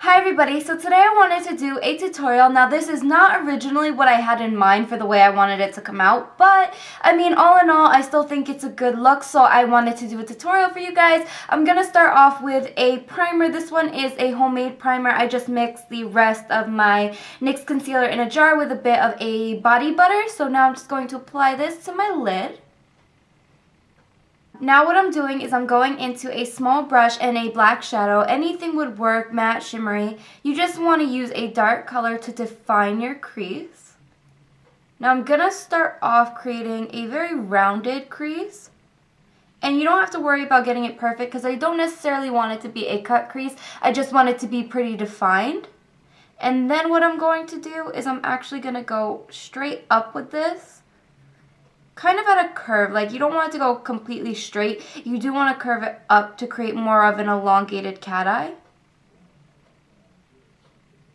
Hi everybody, so today I wanted to do a tutorial. Now this is not originally what I had in mind for the way I wanted it to come out, but I mean all in all I still think it's a good look, so I wanted to do a tutorial for you guys. I'm going to start off with a primer. This one is a homemade primer. I just mixed the rest of my NYX concealer in a jar with a bit of a body butter, so now I'm just going to apply this to my lid. Now what I'm doing is I'm going into a small brush and a black shadow. Anything would work, matte, shimmery. You just want to use a dark color to define your crease. Now I'm going to start off creating a very rounded crease. And you don't have to worry about getting it perfect because I don't necessarily want it to be a cut crease. I just want it to be pretty defined. And then what I'm going to do is I'm actually going to go straight up with this. Kind of at a curve, like you don't want it to go completely straight. You do want to curve it up to create more of an elongated cat eye.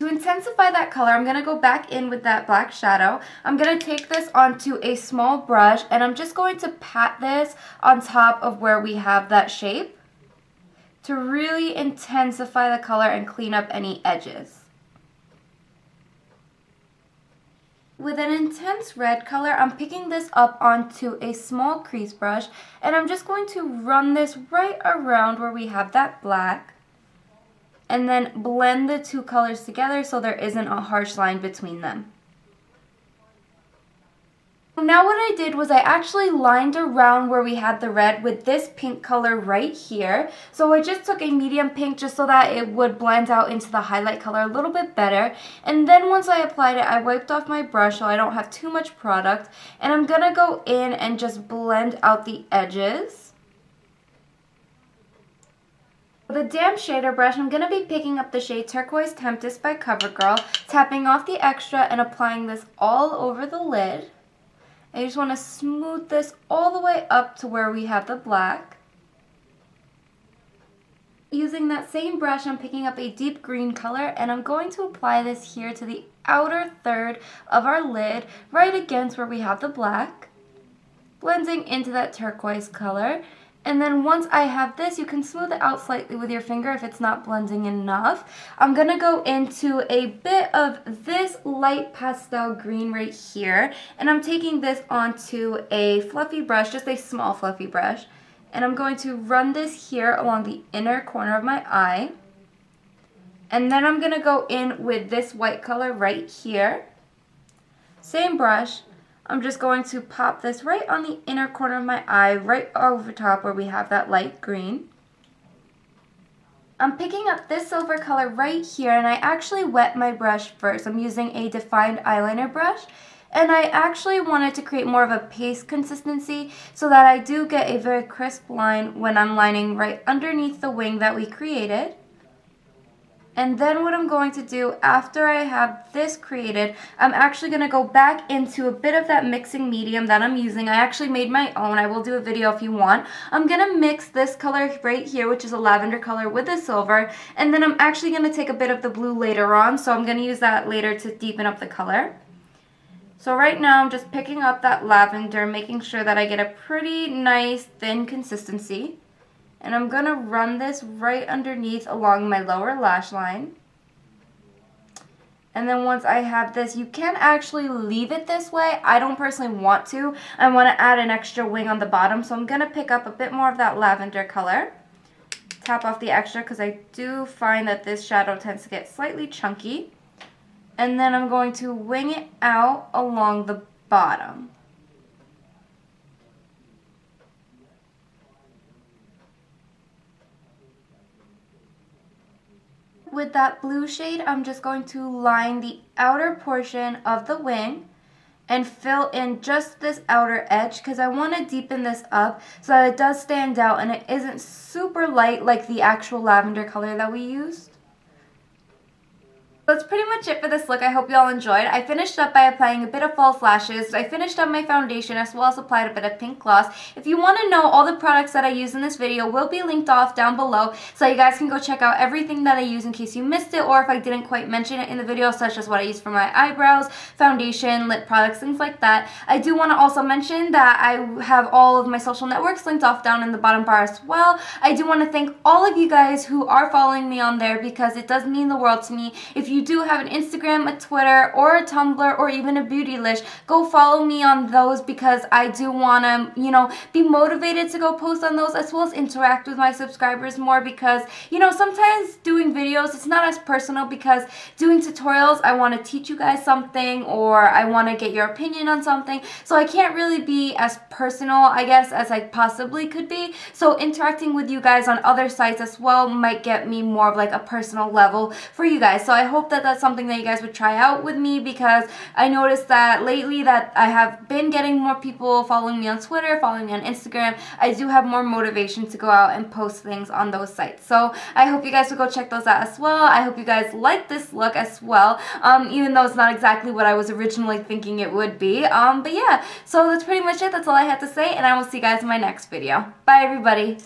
To intensify that color, I'm going to go back in with that black shadow. I'm going to take this onto a small brush and I'm just going to pat this on top of where we have that shape to really intensify the color and clean up any edges. With an intense red color, I'm picking this up onto a small crease brush and I'm just going to run this right around where we have that black and then blend the two colors together so there isn't a harsh line between them. Now what I did was I actually lined around where we had the red with this pink color right here. So I just took a medium pink just so that it would blend out into the highlight color a little bit better. And then once I applied it, I wiped off my brush so I don't have too much product. And I'm going to go in and just blend out the edges. With a damp shader brush, I'm going to be picking up the shade Turquoise Tempest by CoverGirl, tapping off the extra and applying this all over the lid. I just want to smooth this all the way up to where we have the black. Using that same brush, I'm picking up a deep green color and I'm going to apply this here to the outer third of our lid, right against where we have the black, blending into that turquoise color. And then once I have this, you can smooth it out slightly with your finger if it's not blending enough. I'm going to go into a bit of this light pastel green right here. And I'm taking this onto a fluffy brush, just a small fluffy brush. And I'm going to run this here along the inner corner of my eye. And then I'm going to go in with this white color right here. Same brush. I'm just going to pop this right on the inner corner of my eye, right over top where we have that light green. I'm picking up this silver color right here and I actually wet my brush first. I'm using a defined eyeliner brush and I actually wanted to create more of a paste consistency so that I do get a very crisp line when I'm lining right underneath the wing that we created. And then what I'm going to do after I have this created, I'm actually going to go back into a bit of that mixing medium that I'm using. I actually made my own. I will do a video if you want. I'm going to mix this color right here, which is a lavender color, with the silver. And then I'm actually going to take a bit of the blue later on. So I'm going to use that later to deepen up the color. So right now I'm just picking up that lavender, making sure that I get a pretty nice thin consistency. And I'm going to run this right underneath along my lower lash line. And then once I have this, you can actually leave it this way. I don't personally want to. I want to add an extra wing on the bottom. So I'm going to pick up a bit more of that lavender color. Tap off the extra because I do find that this shadow tends to get slightly chunky. And then I'm going to wing it out along the bottom. With that blue shade, I'm just going to line the outer portion of the wing and fill in just this outer edge because I want to deepen this up so that it does stand out and it isn't super light like the actual lavender color that we used. That's pretty much it for this look. I hope you all enjoyed. I finished up by applying a bit of false lashes. I finished up my foundation as well as applied a bit of pink gloss. If you want to know, all the products that I use in this video will be linked off down below, so you guys can go check out everything that I use in case you missed it, or if I didn't quite mention it in the video, such as what I use for my eyebrows, foundation, lip products, things like that. I do want to also mention that I have all of my social networks linked off down in the bottom bar as well. I do want to thank all of you guys who are following me on there, because it does mean the world to me. If you do have an Instagram, a Twitter, or a Tumblr, or even a Beautylish, go follow me on those, because I do want to, you know, be motivated to go post on those, as well as interact with my subscribers more, because, you know, sometimes doing videos, it's not as personal, because doing tutorials, I want to teach you guys something, or I want to get your opinion on something, so I can't really be as personal, I guess, as I possibly could be. So interacting with you guys on other sites as well might get me more of like a personal level for you guys. So I hope that that's something that you guys would try out with me, because I noticed that lately that I have been getting more people following me on Twitter, following me on Instagram. I do have more motivation to go out and post things on those sites. So I hope you guys will go check those out as well. I hope you guys like this look as well, even though it's not exactly what I was originally thinking it would be. But yeah, so that's pretty much it. That's all I had to say, and I will see you guys in my next video. Bye, everybody.